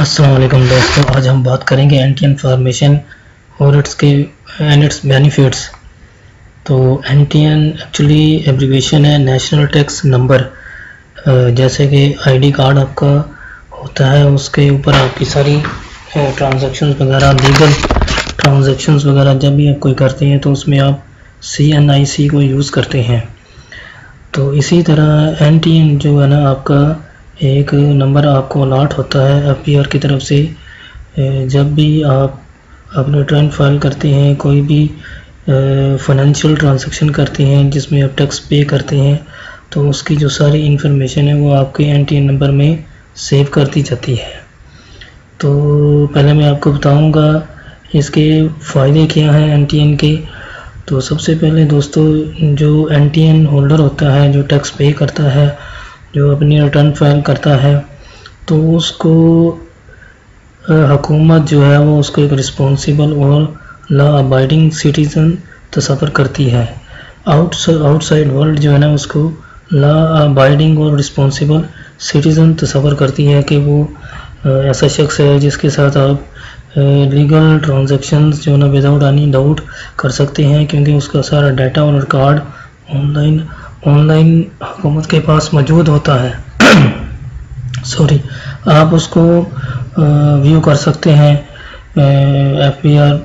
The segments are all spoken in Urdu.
السلام علیکم دوستو، آج ہم بات کریں گے این ٹی این فارمیشن اور اٹس بینیفٹس۔ تو N T N actually abbreviation ہے نیشنل ٹیکس نمبر۔ جیسے کہ آئی ڈی کارڈ آپ کا ہوتا ہے، اس کے اوپر آپ کی ساری ٹرانزیکشنز وغیرہ، لیگل ٹرانزیکشنز وغیرہ جب بھی آپ کوئی کرتے ہیں تو اس میں آپ CNIC کو یوز کرتے ہیں۔ تو اسی طرح این ٹی این جو ہے نا، آپ کا ایک نمبر آپ کو الاٹ ہوتا ہے FBR کی طرف سے۔ جب بھی آپ اپنا ریٹرن فائل کرتے ہیں، کوئی بھی فائنینشیل ٹرانزیکشن کرتے ہیں جس میں آپ ٹیکس پے کرتے ہیں، تو اس کی جو ساری انفارمیشن ہے وہ آپ کے این ٹی این نمبر میں سیو کر دی جاتی ہے۔ تو پہلے میں آپ کو بتاؤں گا اس کے فائدے کیا ہیں این ٹی این کے۔ تو سب سے پہلے دوستو، جو این ٹی این ہولڈر ہوتا ہے، جو ٹیکس پے کرتا ہے، جو اپنی ریٹرن فائل کرتا ہے، تو اس کو حکومت جو ہے وہ اس کو ایک رسپانسیبل اور لا ابائڈنگ سٹیزن تصور کرتی ہے۔ آؤٹ سائڈ ورلڈ جو ہے نا، اس کو لا ابائڈنگ اور رسپانسیبل سٹیزن تصور کرتی ہے کہ وہ ایسا شخص ہے جس کے ساتھ آپ لیگل ٹرانزیکشنز جو ہے نا وداؤٹ اینی ڈاؤٹ کر سکتے ہیں، کیونکہ اس کا سارا ڈیٹا اور ریکارڈ آن لائن حکومت کے پاس موجود ہوتا ہے۔ آپ اس کو ویو کر سکتے ہیں FBR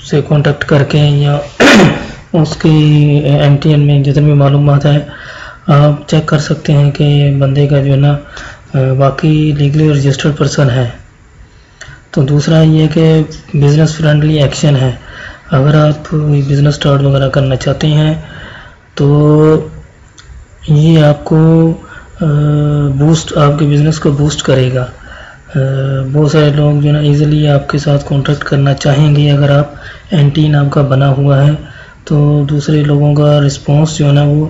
سے کانٹیکٹ کر کے، یا اس کی این ٹی این میں جتنی بھی معلومات ہے آپ چیک کر سکتے ہیں کہ بندے کا جو ہے نا واقعی لیگلی رجسٹرڈ پرسن ہے۔ تو دوسرا یہ کہ بزنس فرینڈلی ایکشن ہے۔ اگر آپ بزنس سٹارٹ وغیرہ کرنا چاہتے ہیں تو یہ آپ کو آپ کے بزنس کو بوسٹ کرے گا۔ بہت سارے لوگ جو ہے نا ایزیلی آپ کے ساتھ کانٹیکٹ کرنا چاہیں گے۔ اگر آپ این ٹی این آپ کا بنا ہوا ہے تو دوسرے لوگوں کا رسپانس جو ہے نا وہ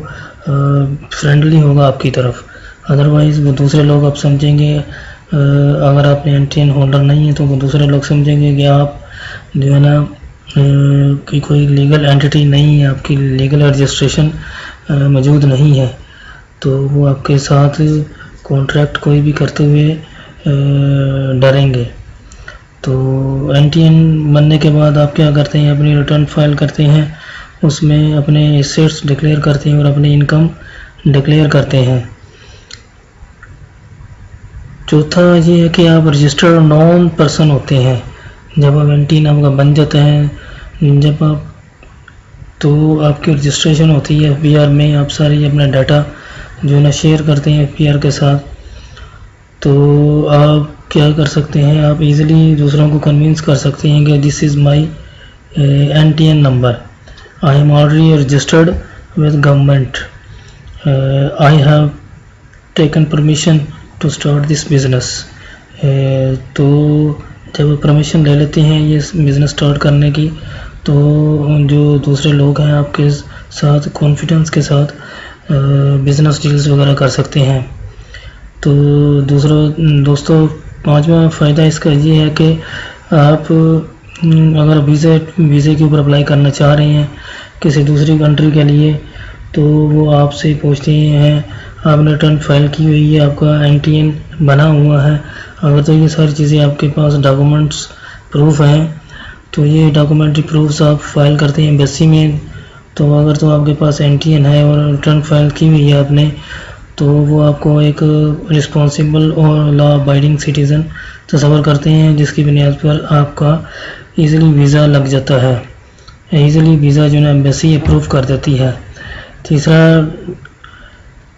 فرینڈلی ہوگا آپ کی طرف۔ ادروائز وہ دوسرے لوگ آپ سمجھیں گے، اگر آپ این ٹی این ہولڈر نہیں ہے تو وہ دوسرے لوگ سمجھیں گے کہ آپ جو ہے نا کہ کوئی لیگل اینٹی نہیں ہے، آپ کی لیگل رجسٹریشن موجود نہیں ہے، تو وہ آپ کے ساتھ کانٹریکٹ کوئی بھی کرتے ہوئے ڈریں گے۔ تو این ٹی این بننے کے بعد آپ کیا کرتے ہیں، اپنی ریٹرن فائل کرتے ہیں، اس میں اپنے ایسیٹس ڈکلیئر کرتے ہیں اور اپنی انکم ڈکلیئر کرتے ہیں۔ چوتھا یہ ہے کہ آپ رجسٹرڈ نون پرسن ہوتے ہیں جب آپ این ٹی این آپ کا بن جاتا ہے۔ جب تو آپ کی رجسٹریشن ہوتی ہے FBR میں، آپ ساری اپنا ڈیٹا جو ہے نا شیئر کرتے ہیں FBR کے ساتھ۔ تو آپ کیا کر سکتے ہیں، آپ ایزیلی دوسروں کو کنونس کر سکتے ہیں کہ this is my N T N number, I am already registered with government, I have taken permission to start this business. تو جب پرمیشن لے لیتے ہیں یہ بزنس اسٹارٹ کرنے کی، تو جو دوسرے لوگ ہیں آپ کے ساتھ کانفیڈنس کے ساتھ بزنس ڈیلز وغیرہ کر سکتے ہیں۔ تو دوستو پانچواں فائدہ اس کا یہ ہے کہ آپ اگر ویزے کے اوپر اپلائی کرنا چاہ رہے ہیں کسی دوسری کنٹری کے لیے، تو وہ آپ سے پوچھتے ہیں آپ نے ریٹرن فائل کی ہوئی ہے، آپ کا این ٹی این بنا ہوا ہے، اگر تو یہ ساری چیزیں آپ کے پاس ڈاکومنٹس پروف ہیں، تو یہ ڈاکومنٹری پروفس آپ فائل کرتے ہیں ایمبیسی میں۔ تو اگر تو آپ کے پاس این ٹی این ہے اور ریٹرن فائل کی ہوئی ہے آپ نے، تو وہ آپ کو ایک رسپانسیبل اور لا ابائڈنگ سٹیزن تصور کرتے ہیں، جس کی بنیاد پر آپ کا ایزیلی ویزا لگ جاتا ہے۔ ایزیلی ویزا جو ہے ایمبیسی اپروو کر دیتی ہے۔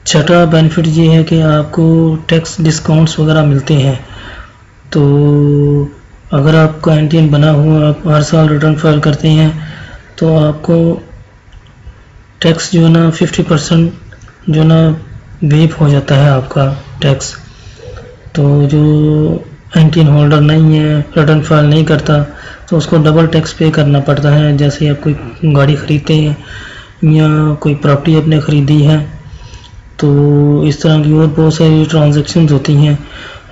چھٹا بینیفٹ یہ ہے کہ آپ کو ٹیکس ڈسکاؤنٹس وغیرہ ملتے ہیں۔ تو اگر آپ کا این ٹی این بنا ہوا، آپ ہر سال ریٹرن فائل کرتے ہیں، تو آپ کو ٹیکس جو ہے نا 50% جو ہے نا ویپ ہو جاتا ہے آپ کا ٹیکس۔ تو جو این ٹی این ہولڈر نہیں ہے، ریٹرن فائل نہیں کرتا، تو اس کو ڈبل ٹیکس پے کرنا پڑتا ہے۔ جیسے آپ کوئی گاڑی خریدتے ہیں یا کوئی پراپرٹی آپ نے خریدی ہے، تو اس طرح کی اور بہت ساری ٹرانزیکشنز ہوتی ہیں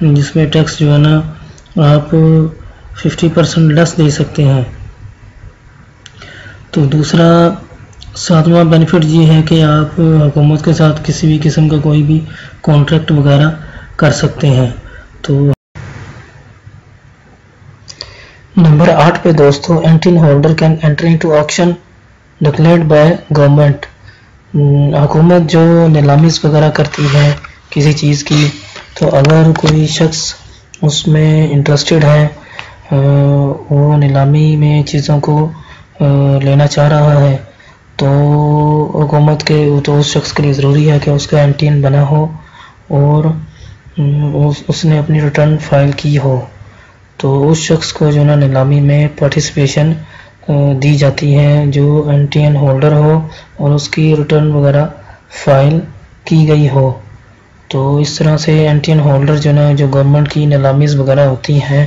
جس میں ٹیکس جو ہے نا آپ 50% لیس دے سکتے ہیں۔ تو دوسرا ساتواں بینیفٹ یہ ہے کہ آپ حکومت کے ساتھ کسی بھی قسم کا کوئی بھی کانٹریکٹ وغیرہ کر سکتے ہیں۔ تو نمبر 8 پہ دوستو NTN holder can enter into auction declared by government. حکومت جو نیلامیز وغیرہ کرتی ہے کسی چیز کی، تو اگر کوئی شخص اس میں انٹرسٹڈ ہے، وہ نیلامی میں چیزوں کو لینا چاہ رہا ہے، تو حکومت کے تو اس شخص کے لیے ضروری ہے کہ اس کا NTN بنا ہو اور اس نے اپنی ریٹرن فائل کی ہو. تو اس شخص کو جو نا نیلامی میں پارٹیسپیشن دی جاتی ہے جو NTN ہولڈر ہو اور اس کی ریٹرن وغیرہ فائل کی گئی ہو. تو اس طرح سے NTN ہولڈر جو نا جو گورنمنٹ کی نیلامیز وغیرہ ہوتی ہیں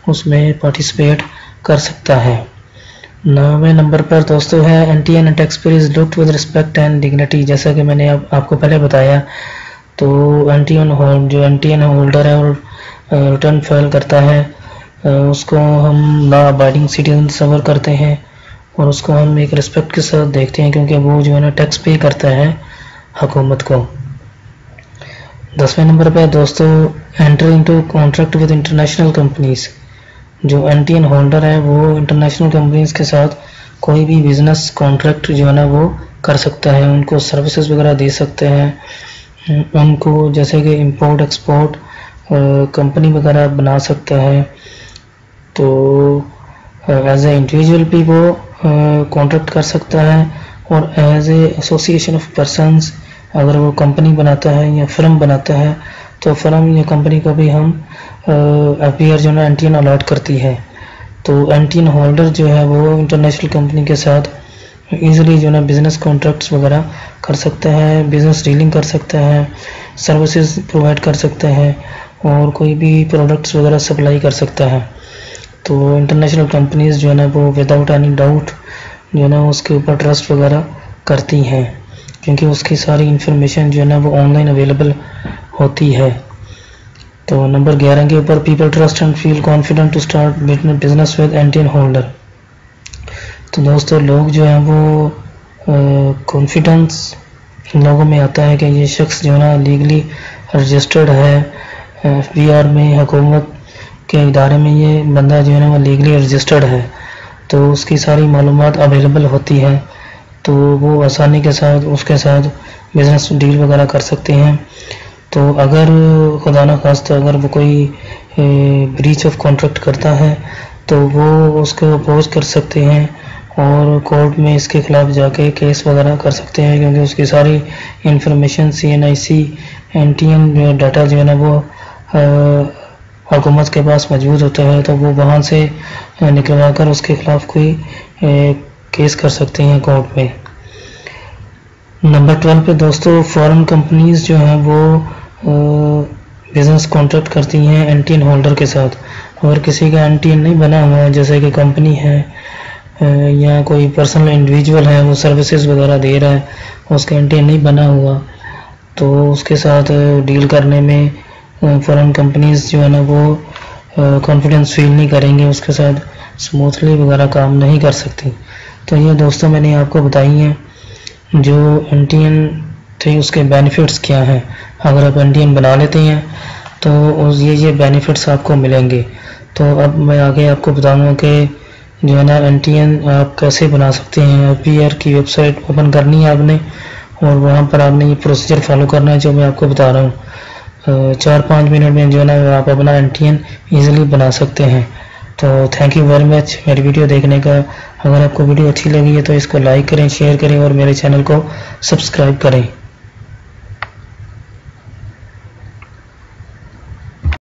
اس میں پارٹیسپیٹ کر سکتا ہے. 9ویں نمبر پر دوستو ہے NTN taxpayer is linked with respect and dignity. جیسا کہ میں نے آپ کو پہلے بتایا، تو NTN ہولڈر ہے اور ریٹرن فائل کرتا ہے، اس کو ہم لا ابائڈنگ سٹیزن تصور کرتے ہیں اور اس کو ہم ایک رسپیکٹ کے ساتھ دیکھتے ہیں، کیونکہ وہ جو ہے نا ٹیکس پے کرتا ہے حکومت کو. 10ویں نمبر پہ دوستو enter into contract with international companies. جو NTN ہولڈر ہے وہ انٹرنیشنل کمپنیز کے ساتھ کوئی بھی بزنس کانٹریکٹ جو ہے نا وہ کر سکتا ہے، ان کو سروسز وغیرہ دے سکتے ہیں، ان کو جیسے کہ امپورٹ ایکسپورٹ کمپنی وغیرہ بنا سکتا ہے. تو ایز اے انڈیویجول بھی وہ کانٹریکٹ کر سکتا ہے اور as a association of persons اگر وہ کمپنی بناتا ہے یا فرم بناتا ہے تو فرم یا کمپنی کو بھی ہم FBR جو ہے NTN الاٹ کرتی ہے. تو NTN ہولڈر جو ہے وہ انٹرنیشنل کمپنی کے ساتھ ایزیلی جو ہے بزنس کانٹریکٹس وغیرہ کر سکتا ہے، بزنس ڈیلنگ کر سکتا ہے، سروسز پرووائڈ کر سکتا ہے اور کوئی بھی پروڈکٹس وغیرہ سپلائی کر سکتا ہے. تو انٹرنیشنل کمپنیز جو ہے نا وہ وداؤٹ اینی ڈاؤٹ جو ہے نا اس کے اوپر ٹرسٹ وغیرہ کرتی ہیں، کیونکہ اس کی ساری انفارمیشن جو ہے نا وہ آن لائن اویلیبل ہوتی ہے. تو نمبر 11 کے اوپر people trust and feel confident to start business with NTN holder. تو دوستو لوگ جو ہیں وہ کانفیڈنس لوگوں میں آتا ہے کہ یہ شخص جو ہے نا لیگلی رجسٹرڈ ہے FBR میں، حکومت کے ادارے میں یہ بندہ جو ہے نا وہ لیگلی رجسٹرڈ ہے، تو اس کی ساری معلومات اویلیبل ہوتی ہے، تو وہ آسانی کے ساتھ اس کے ساتھ بزنس ڈیل وغیرہ کر سکتے ہیں. تو اگر خدا نخواستہ اگر وہ کوئی بریچ آف کانٹریکٹ کرتا ہے تو وہ اس کو اپوز کر سکتے ہیں اور کورٹ میں اس کے خلاف جا کے کیس وغیرہ کر سکتے ہیں، کیونکہ اس کی ساری انفارمیشن CNIC NTN ڈاٹا جو ہے نا وہ حکومت کے پاس موجود ہوتا ہے، تو وہ وہاں سے نکلوا کر اس کے خلاف کوئی کیس کر سکتے ہیں کورٹ میں. نمبر 12 پہ دوستو فارن کمپنیز جو ہیں وہ بزنس کانٹریکٹ کرتی ہیں NTN ہولڈر کے ساتھ. اگر کسی کا NTN نہیں بنا ہوا ہے، جیسے کہ کمپنی ہے یا کوئی پرسنل انڈیویجول ہے وہ سروسز وغیرہ دے رہا ہے، اس کا NTN نہیں بنا ہوا، تو اس کے ساتھ ڈیل کرنے میں فارن کمپنیز جو ہے نا وہ کانفیڈنس فیل نہیں کریں گے، اس کے ساتھ اسموتھلی وغیرہ کام نہیں کر سکتی. تو یہ دوستوں میں نے آپ کو بتائی ہیں جو NTN تھے اس کے بینیفٹس کیا ہیں. اگر آپ NTN بنا لیتے ہیں تو یہ بینیفٹس آپ کو ملیں گے. تو اب میں آگے آپ کو بتاؤں گا کہ جو ہے نا NTN آپ کیسے بنا سکتے ہیں. FBR کی ویب سائٹ اوپن کرنی ہے آپ نے اور وہاں پر آپ نے یہ پروسیجر فالو کرنا ہے جو میں آپ کو بتا رہا ہوں. 4-5 منٹ میں جو ہے نا آپ اپنا NTN ایزیلی بنا سکتے ہیں. تو تھینک یو ویری مچ میری ویڈیو دیکھنے کا. اگر آپ کو ویڈیو اچھی لگی ہے تو اس کو لائک کریں، شیئر کریں اور میرے چینل کو سبسکرائب کریں.